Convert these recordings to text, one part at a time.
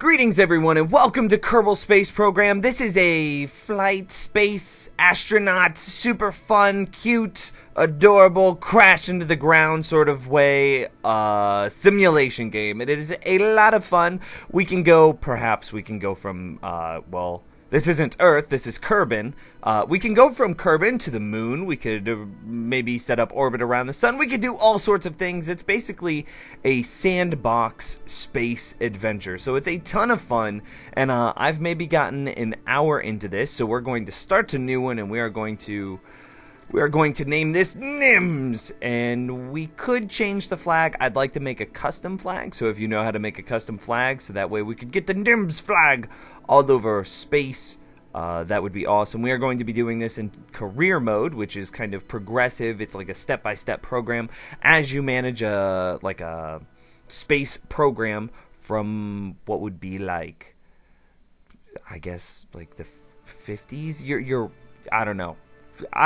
Greetings everyone and welcome to Kerbal Space Program. This is a flight, space, astronaut, super fun, cute, adorable, crash into the ground sort of way simulation game. It is a lot of fun. Perhaps we can go from, well, this isn't Earth, this is Kerbin. We can go from Kerbin to the moon. We could maybe set up orbit around the sun. We could do all sorts of things. It's basically a sandbox space adventure. So it's a ton of fun. And I've maybe gotten an hour into this. So we're going to start a new one and we are going to name this Nims, and we could change the flag. I'd like to make a custom flag, so if you know how to make a custom flag, so that way we could get the Nims flag all over space, that would be awesome. We are going to be doing this in career mode, which is kind of progressive. It's like a step-by-step program as you manage a space program from what would be like, I guess, like the 50s. I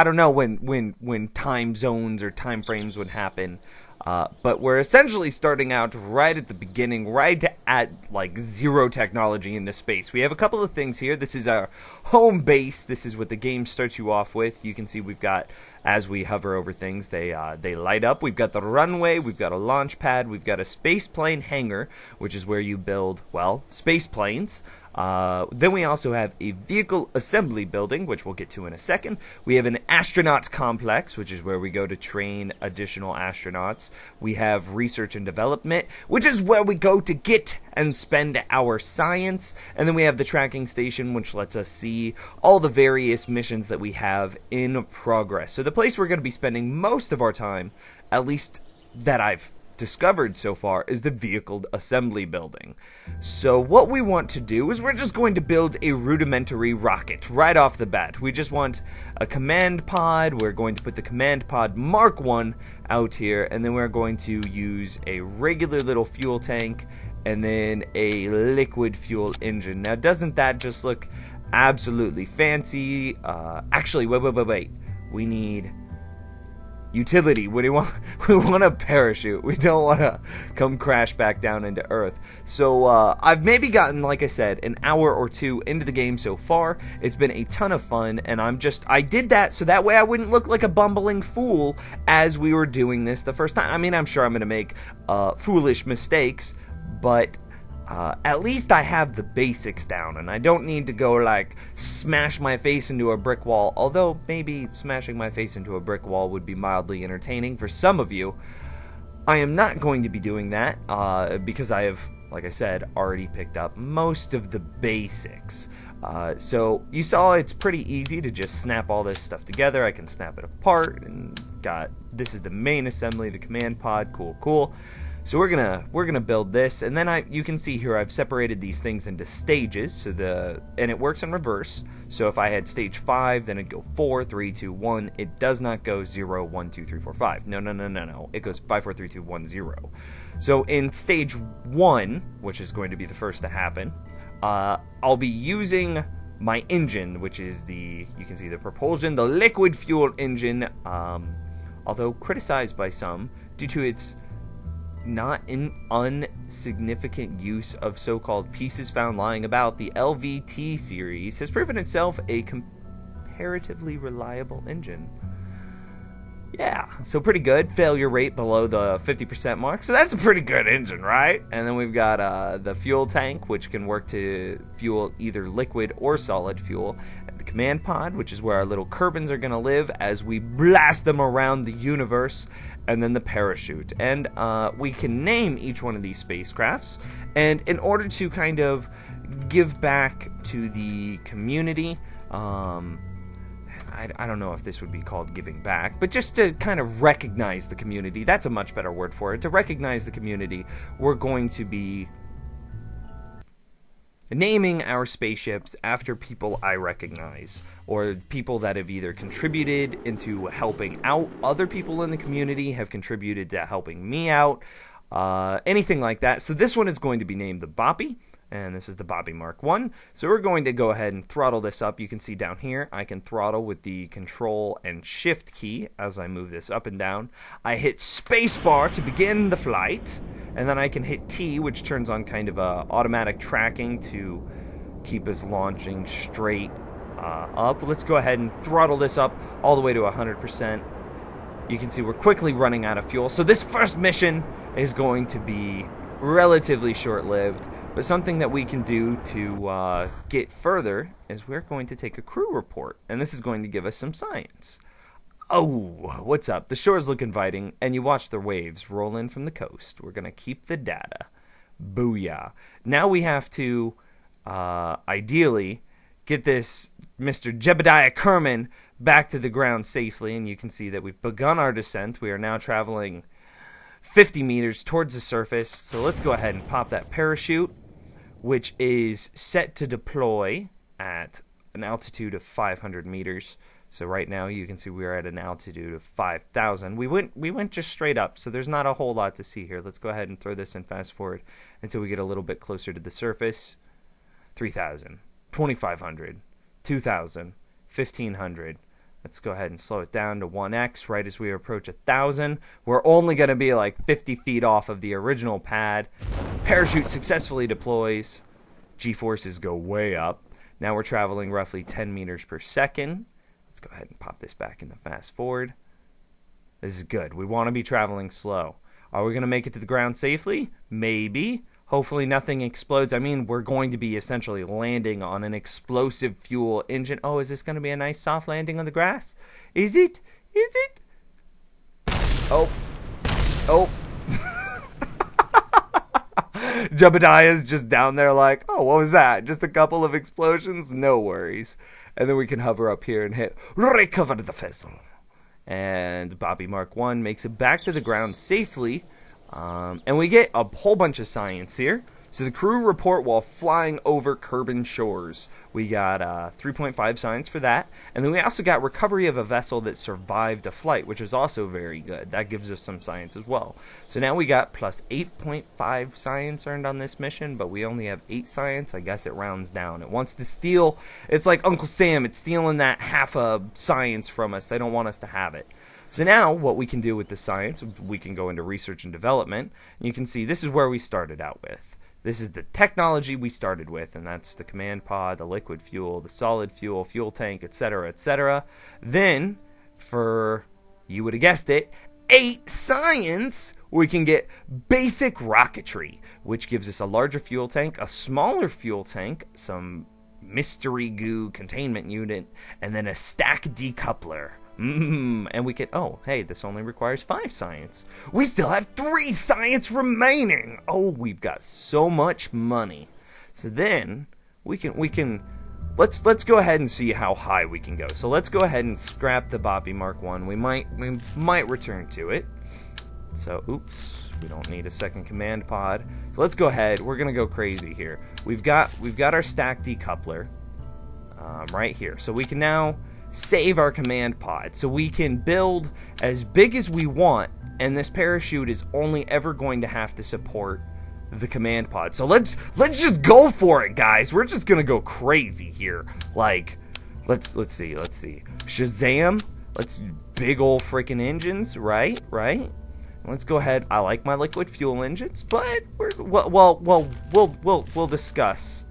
don't know when time zones or time frames would happen, but we're essentially starting out right at the beginning, right at like zero technology into space. We have a couple of things here. This is our home base. This is what the game starts you off with. You can see we've got, as we hover over things, they light up. We've got the runway, we've got a launch pad, we've got a space plane hangar, which is where you build, well, space planes. Then we also have a vehicle assembly building, which we'll get to in a second. We have an astronaut complex, which is where we go to train additional astronauts. We have research and development, which is where we go to get and spend our science. And then we have the tracking station, which lets us see all the various missions that we have in progress. So the place we're going to be spending most of our time, at least that I've discovered so far, is the vehicle assembly building. So what we want to do is we're just going to build a rudimentary rocket right off the bat. We just want a command pod. We're going to put the command pod Mark 1 out here, and then we're going to use a regular little fuel tank and then a liquid fuel engine. Now, doesn't that just look absolutely fancy? Actually, wait. We need utility. What do you want? We want a parachute. We don't want to come crash back down into Earth. So I've maybe gotten, like I said, an hour or two into the game so far. It's been a ton of fun, and I did that so that way I wouldn't look like a bumbling fool as we were doing this the first time. I mean, I'm sure I'm going to make foolish mistakes, but at least I have the basics down, and I don't need to go like smash my face into a brick wall, although maybe smashing my face into a brick wall would be mildly entertaining for some of you. I am not going to be doing that because I have, like I said, already picked up most of the basics. So you saw it's pretty easy to just snap all this stuff together. I can snap it apart, and this is the main assembly, the command pod, cool. So we're gonna build this, and then you can see here I've separated these things into stages. And it works in reverse. So if I had stage 5, then it'd go 4, 3, 2, 1. It does not go 0, 1, 2, 3, 4, 5. No. It goes 5, 4, 3, 2, 1, 0. So in stage 1, which is going to be the first to happen, I'll be using my engine, which is you can see the propulsion, the liquid fuel engine, although criticized by some due to its not an insignificant use of so-called pieces found lying about, the LVT series has proven itself a comparatively reliable engine. Yeah, so pretty good. Failure rate below the 50% mark, so that's a pretty good engine, right? And then we've got the fuel tank, which can work to fuel either liquid or solid fuel. The command pod, which is where our little Kerbins are going to live as we blast them around the universe. And then the parachute. And we can name each one of these spacecrafts. And in order to kind of give back to the community, I don't know if this would be called giving back, but just to kind of recognize the community, that's a much better word for it. To recognize the community, we're going to be naming our spaceships after people I recognize, or people that have either contributed into helping out other people in the community, have contributed to helping me out, anything like that. So this one is going to be named the Boppy. And this is the Bobby Mark 1. So we're going to go ahead and throttle this up. You can see down here, I can throttle with the Control and Shift key as I move this up and down. I hit spacebar to begin the flight, and then I can hit T, which turns on kind of automatic tracking to keep us launching straight up. Let's go ahead and throttle this up all the way to 100%. You can see we're quickly running out of fuel. So this first mission is going to be relatively short-lived, but something that we can do to get further is we're going to take a crew report, and this is going to give us some science. Oh, what's up? The shores look inviting, and you watch the waves roll in from the coast. We're going to keep the data. Booyah. Now we have to, ideally, get this Mr. Jebediah Kerman back to the ground safely, and you can see that we've begun our descent. We are now traveling 50 meters towards the surface, so let's go ahead and pop that parachute, which is set to deploy at an altitude of 500 meters. So right now you can see we are at an altitude of 5,000. We went just straight up, so there's not a whole lot to see here. Let's go ahead and throw this and fast forward until we get a little bit closer to the surface. 3,000, 2,500, 2,000, 1,500. Let's go ahead and slow it down to 1x right as we approach 1,000. We're only going to be like 50 feet off of the original pad. Parachute successfully deploys. G-forces go way up. Now we're traveling roughly 10 meters per second. Let's go ahead and pop this back into fast forward. This is good. We want to be traveling slow. Are we going to make it to the ground safely? Maybe. Hopefully nothing explodes. I mean, we're going to be essentially landing on an explosive fuel engine. Oh, is this going to be a nice soft landing on the grass? Is it? Is it? Oh. Oh. Jebediah's just down there like, oh, what was that? Just a couple of explosions? No worries. And then we can hover up here and hit recover the vessel. And Bobby Mark 1 makes it back to the ground safely. And we get a whole bunch of science here. So the crew report while flying over Kerbal shores. We got 3.5 science for that. And then we also got recovery of a vessel that survived a flight, which is also very good. That gives us some science as well. So now we got plus 8.5 science earned on this mission, but we only have 8 science. I guess it rounds down. It wants to steal. It's like Uncle Sam. It's stealing that half a science from us. They don't want us to have it. So now what we can do with the science, we can go into research and development. And you can see this is where we started out with. This is the technology we started with, and that's the command pod, the liquid fuel, the solid fuel, fuel tank, etc., etc. Then, for, you would have guessed it, 8 science, we can get basic rocketry, which gives us a larger fuel tank, a smaller fuel tank, some mystery goo containment unit, and then a stack decoupler. And we can, oh, hey, this only requires 5 science. We still have 3 science remaining. Oh, we've got so much money. So then we can let's go ahead and see how high we can go. So let's go ahead and scrap the Bobby Mark 1. We might return to it. So, oops, we don't need a second command pod. So let's go ahead. We're gonna go crazy here. We've got our stack decoupler right here. So we can now save our command pod, so we can build as big as we want, and this parachute is only ever going to have to support the command pod. So let's just go for it, guys. We're just gonna go crazy here. Like, let's see. Shazam! Let's big ol' freaking engines, right? Let's go ahead. I like my liquid fuel engines, but we'll discuss.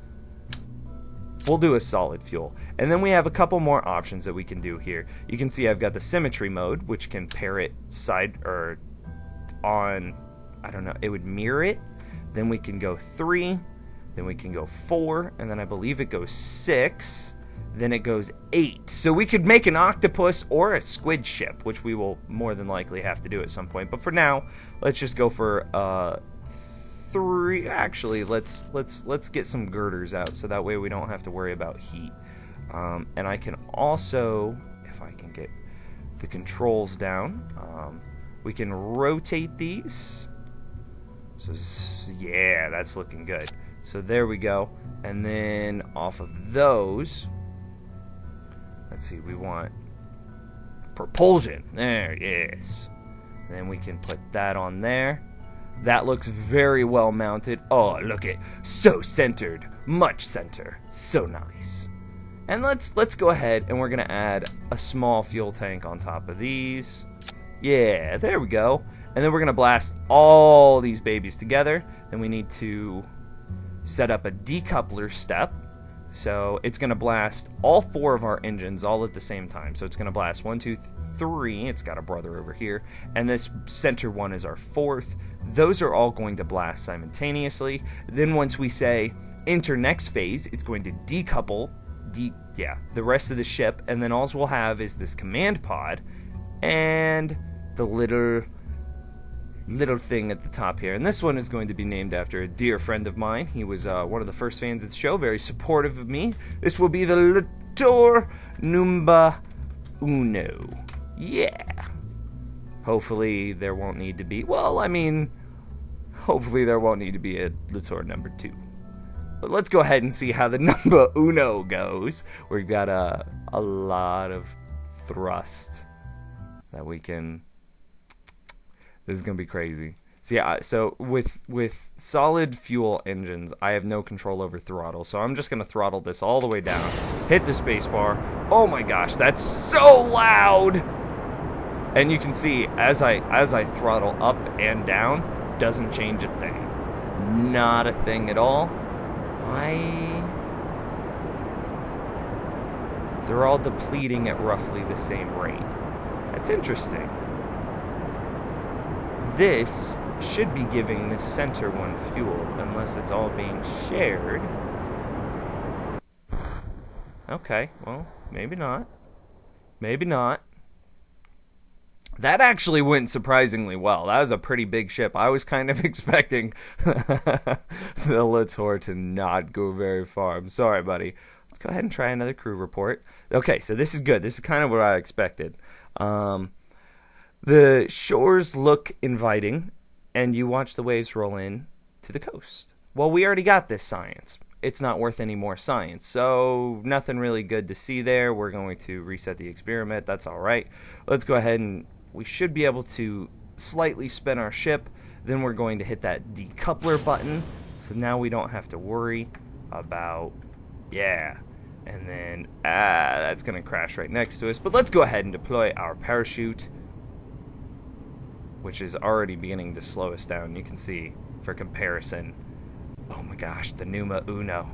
We'll do a solid fuel. And then we have a couple more options that we can do here. You can see I've got the Symmetry Mode, which can pair it side or on, I don't know, it would mirror it. Then we can go 3, then we can go 4, and then I believe it goes 6, then it goes 8. So we could make an octopus or a squid ship, which we will more than likely have to do at some point. But for now, let's just go for 3. Actually, let's get some girders out, so that way we don't have to worry about heat. And I can also, if I can get the controls down, we can rotate these. So yeah, that's looking good. So there we go. And then off of those, let's see, we want propulsion. There, yes. And then we can put that on there. That looks very well mounted. Oh, look it. So centered. Much center. So nice. And let's go ahead and we're going to add a small fuel tank on top of these. Yeah, there we go. And then we're going to blast all these babies together. Then we need to set up a decoupler step. So it's going to blast all 4 of our engines all at the same time. So it's going to blast 1, 2, 3. It's got a brother over here. And this center one is our 4th. Those are all going to blast simultaneously. Then once we say enter next phase, it's going to decouple the rest of the ship. And then all we'll have is this command pod and the little thing at the top here. And this one is going to be named after a dear friend of mine. He was one of the first fans of the show, very supportive of me. This will be the Litour Numba Uno. Yeah. Hopefully there won't need to be, hopefully there won't need to be a Litour number 2. But let's go ahead and see how the Numba Uno goes. We've got a lot of thrust that we can... This is going to be crazy. So with solid fuel engines, I have no control over throttle. So I'm just going to throttle this all the way down. Hit the space bar. Oh my gosh, that's so loud! And you can see as I throttle up and down, doesn't change a thing. Not a thing at all. They're all depleting at roughly the same rate. That's interesting. This should be giving this center one fuel, unless it's all being shared. Okay, well, maybe not. Maybe not. That actually went surprisingly well. That was a pretty big ship. I was kind of expecting the Litour to not go very far. I'm sorry, buddy. Let's go ahead and try another crew report. Okay, so this is good. This is kind of what I expected. The shores look inviting, and you watch the waves roll in to the coast. Well, we already got this science. It's not worth any more science, so nothing really good to see there. We're going to reset the experiment. That's all right. Let's go ahead and we should be able to slightly spin our ship. Then we're going to hit that decoupler button, so now we don't have to worry about, and then, that's going to crash right next to us. But let's go ahead and deploy our parachute, which is already beginning to slow us down. You can see, for comparison, oh my gosh, the Numba Uno.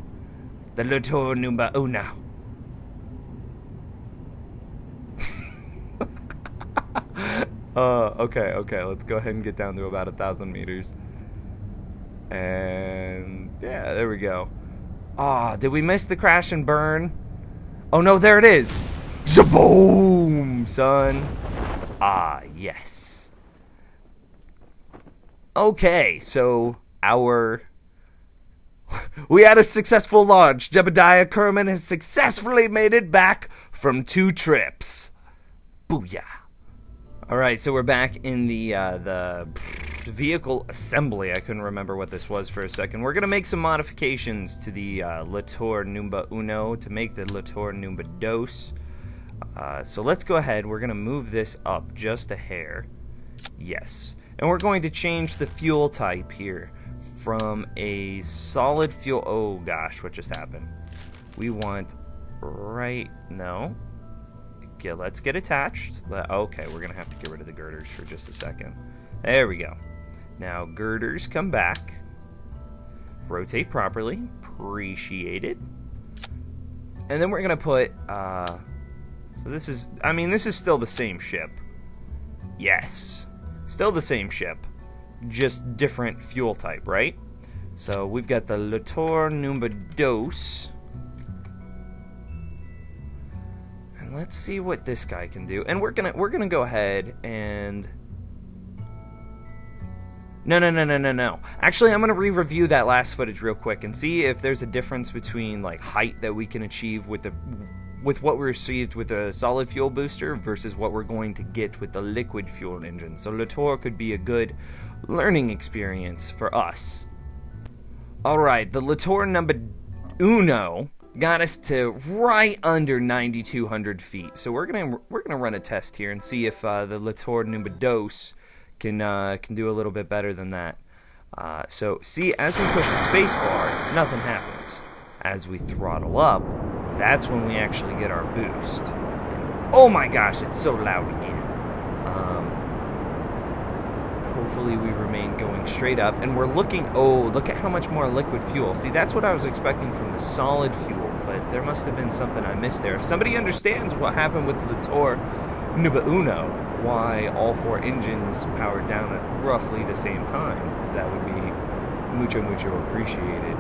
The Litour Numba Uno. Okay, let's go ahead and get down to about 1,000 meters. And, yeah, there we go. Did we miss the crash and burn? Oh no, there it is! Shaboom, son! Yes. Okay, so we had a successful launch. Jebediah Kerman has successfully made it back from 2 trips. Booyah. Alright, so we're back in the vehicle assembly. I couldn't remember what this was for a second. We're going to make some modifications to the Litour Numba Uno to make the Litour Numba Dos. So let's go ahead. We're going to move this up just a hair. Yes. And we're going to change the fuel type here from a solid fuel. Oh gosh, what just happened? We want no. Okay, let's get attached. Okay, we're gonna have to get rid of the girders for just a second. There we go. Now girders come back. Rotate properly. Appreciate it. And then we're gonna put so this is still the same ship. Yes. Still the same ship, just different fuel type, right? So we've got the Litour Numba Dos. And let's see what this guy can do. And we're gonna go ahead and No. Actually, I'm gonna re-review that last footage real quick and see if there's a difference between like height that we can achieve with what we received with a solid fuel booster versus what we're going to get with the liquid fuel engine. So Litour could be a good learning experience for us. Alright, the Litour Numba Uno got us to right under 9,200 feet. So we're gonna run a test here and see if the Litour Numba Dos can do a little bit better than that. So see, as we push the space bar, nothing happens. As we throttle up, that's when we actually get our boost. And, oh my gosh, it's so loud again. Hopefully we remain going straight up, and we're looking, oh, look at how much more liquid fuel. See, that's what I was expecting from the solid fuel, but there must have been something I missed there. If somebody understands what happened with the Liftoff Number Uno, why all 4 engines powered down at roughly the same time, that would be mucho appreciated.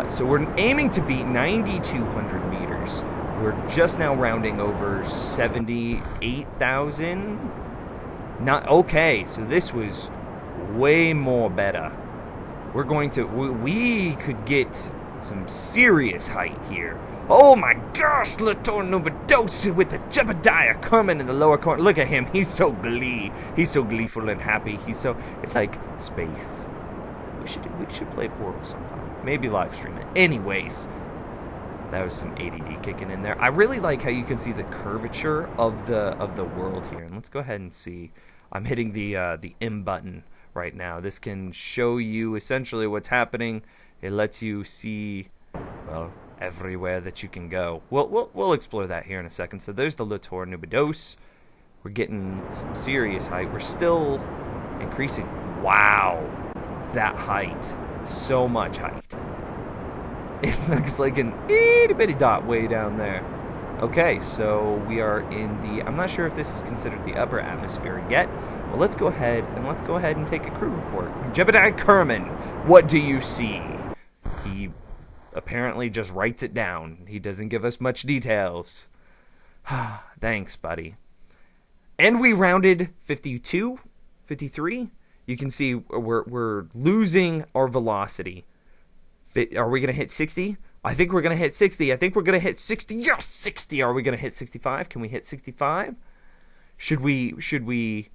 So we're aiming to beat 9,200 meters. We're just now rounding over 78,000. Not okay, so this was way more better. We're going to, we could get some serious height here. Oh my gosh, Liftoff Number 2 with the Jebediah coming in the lower corner. Look at him, he's so gleeful and happy. It's like space. We should play Portal sometime. Maybe live stream it. Anyways, that was some ADD kicking in there. I really like how you can see the curvature of the world here. And let's go ahead and see. I'm hitting the M button right now. This can show you essentially what's happening. It lets you see, well, everywhere that you can go. We'll explore that here in a second. So there's the Liftoff Number 2. We're getting some serious height. We're still increasing. Wow, that height. So much height. It looks like an itty bitty dot way down there. Okay, so we are in the, I'm not sure if this is considered the upper atmosphere yet, but let's go ahead and take a crew report. Jebediah Kerman, what do you see? He apparently just writes it down. He doesn't give us much details. Thanks, buddy. And we rounded 52, 53. You can see we're losing our velocity. Are we going to hit 60? I think we're going to hit 60. I think we're going to hit 60. Yes, 60. Are we going to hit 65? Can we hit 65? Should we? The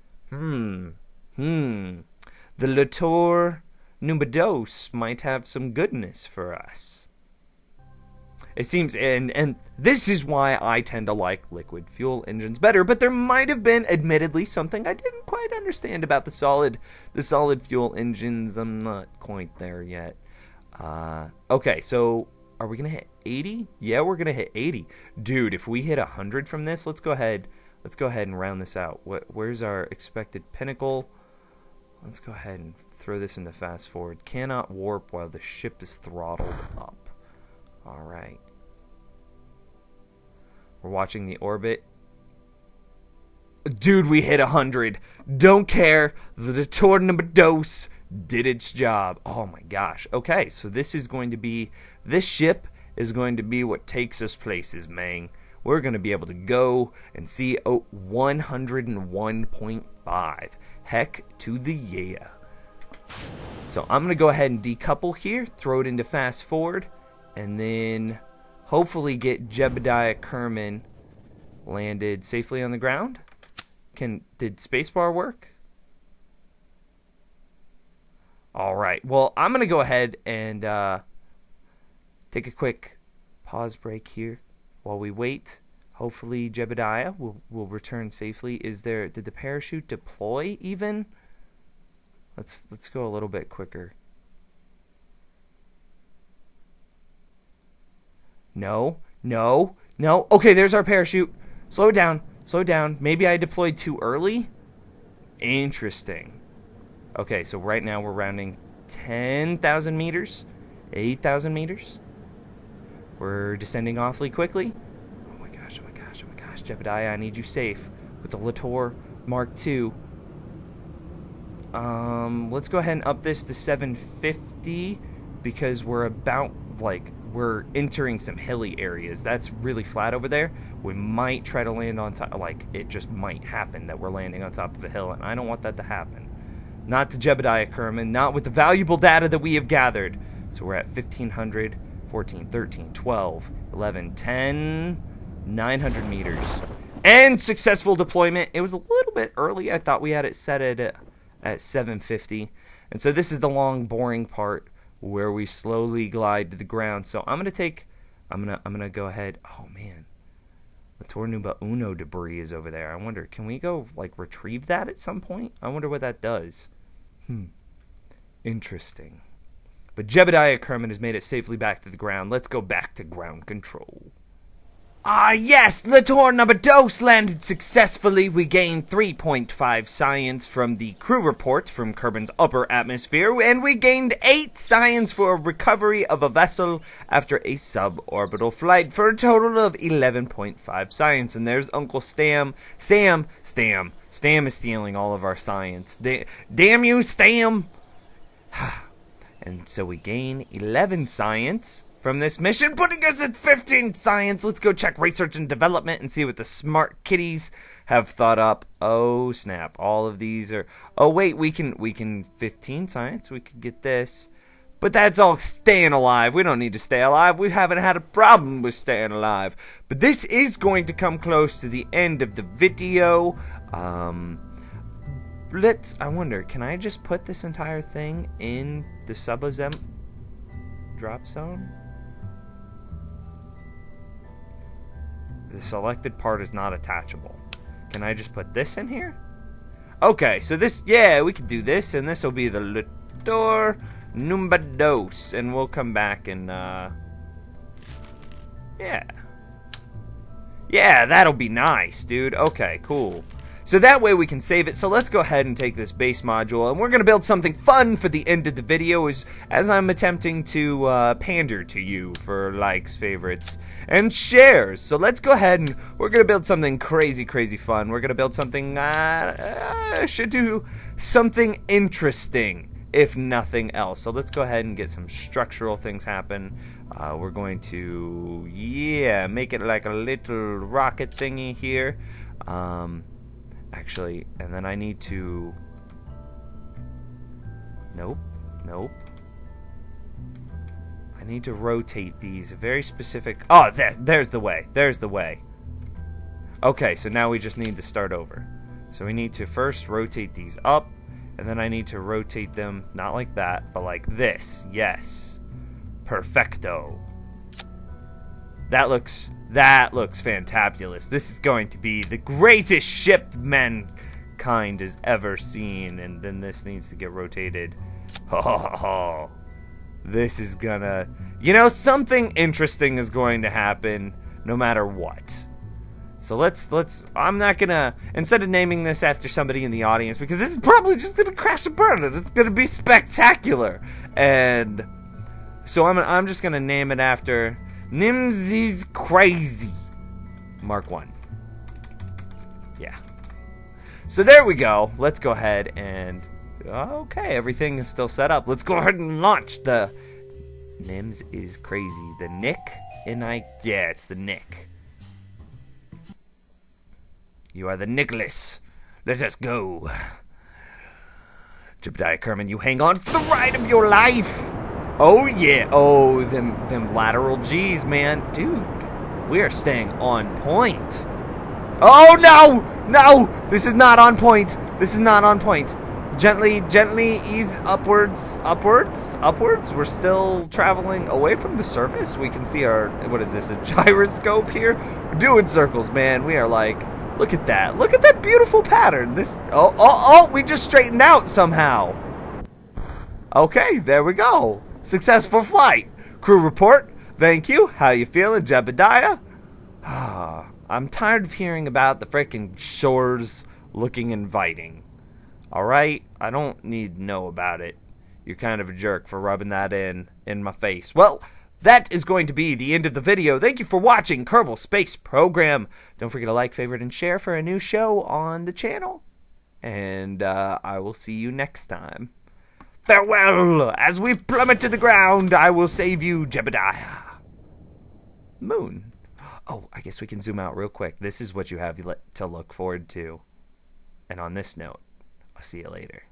Liftoff Number 2 might have some goodness for us. It seems, and this is why I tend to like liquid fuel engines better, but there might have been, admittedly, something I didn't quite understand about the solid fuel engines. I'm not quite there yet. Okay, so are we gonna hit 80? Yeah, we're gonna hit 80. Dude, if we hit 100 from this, let's go ahead and round this out. Where's our expected pinnacle? Let's go ahead and throw this into fast forward. Cannot warp while the ship is throttled up. All right. We're watching the orbit. Dude, we hit 100. Don't care. The Liftoff Number 2 did its job. Oh my gosh. Okay, so this ship is going to be what takes us places, man. We're going to be able to go and see 101.5. Heck to the yeah. So I'm going to go ahead and decouple here, throw it into fast forward, and then hopefully get Jebediah Kerman landed safely on the ground. Did spacebar work? All right. Well, I'm going to go ahead and take a quick pause break here while we wait. Hopefully Jebediah will return safely. Did the parachute deploy even? Let's go a little bit quicker. No. Okay, there's our parachute. Slow down. Maybe I deployed too early? Interesting. Okay, so right now we're rounding 10,000 meters, 8,000 meters. We're descending awfully quickly. Oh my gosh, Jebediah, I need you safe with the Liftoff Mark II. Let's go ahead and up this to 750 because we're we're entering some hilly areas. That's really flat over there. We might try to land on top, it just might happen that we're landing on top of a hill, and I don't want that to happen. Not to Jebediah Kerman, not with the valuable data that we have gathered. So we're at 1,500, 14, 13, 12, 11, 10, 900 meters. And successful deployment. It was a little bit early. I thought we had it set at 750. And so this is the long, boring part where we slowly glide to the ground. So I'm gonna go ahead. Oh man, the Liftoff Number 1 debris is over there. I wonder, can we go retrieve that at some point? I wonder what that does. Interesting. But Jebediah Kerman has made it safely back to the ground. Let's go back to ground control. Ah, yes! Lator number dos landed successfully. We gained 3.5 science from the crew report from Kerbin's upper atmosphere, and we gained 8 science for recovery of a vessel after a suborbital flight, for a total of 11.5 science. And there's Uncle Stam. Stam is stealing all of our science. Damn you, Stam! And so we gain 11 science from this mission, putting us at 15 science. Let's go check research and development and see what the smart kitties have thought up. Oh snap, all of these are, oh wait, we can 15 science, we could get this. But that's all staying alive. We don't need to stay alive. We haven't had a problem with staying alive. But this is going to come close to the end of the video. I wonder, can I just put this entire thing in the sub-exempt drop zone? The selected part is not attachable. Can I just put this in here? Okay, so this, yeah, we could do this, and this will be the Lator number dos, and we'll come back and, yeah. Yeah, that'll be nice, dude. Okay, cool. So that way we can save it. So let's go ahead and take this base module, and we're going to build something fun for the end of the video as I'm attempting to pander to you for likes, favorites, and shares. So let's go ahead and we're going to build something crazy, crazy fun. We're going to build something, should do something interesting, if nothing else. So let's go ahead and get some structural things happen. We're going to, yeah, make it like a little rocket thingy here. Actually, and then I need to, nope. I need to rotate these very specific, oh, there's the way. Okay, so now we just need to start over. So we need to first rotate these up, and then I need to rotate them, not like that, but like this, yes. Perfecto. That looks fantabulous. This is going to be the greatest ship mankind has ever seen. And then this needs to get rotated. Oh, this is gonna, you know, something interesting is going to happen no matter what. So let's, I'm not gonna, instead of naming this after somebody in the audience, because this is probably just gonna crash and burn it. It's gonna be spectacular. And so I'm just gonna name it after Nims is crazy. Mark 1. Yeah. So there we go. Let's go ahead and, okay, everything is still set up. Let's go ahead and launch the Nims is crazy. The Nick yeah, it's the Nick. You are the Nicholas. Let us go. Jebediah Kerman, you hang on for the ride of your life. Oh yeah, oh, them lateral G's, man. Dude, we are staying on point. Oh no, this is not on point. Gently ease upwards. We're still traveling away from the surface. We can see our, what is this, a gyroscope here? We're doing circles, man. We are like, look at that beautiful pattern. This, we just straightened out somehow. Okay, there we go. Successful flight. Crew report. Thank you. How you feeling, Jebediah? I'm tired of hearing about the frickin' shores looking inviting. Alright? I don't need to know about it. You're kind of a jerk for rubbing that in my face. Well, that is going to be the end of the video. Thank you for watching Kerbal Space Program. Don't forget to like, favorite, and share for a new show on the channel. And I will see you next time. Farewell! As we plummet to the ground, I will save you, Jebediah. Moon. Oh, I guess we can zoom out real quick. This is what you have to look forward to. And on this note, I'll see you later.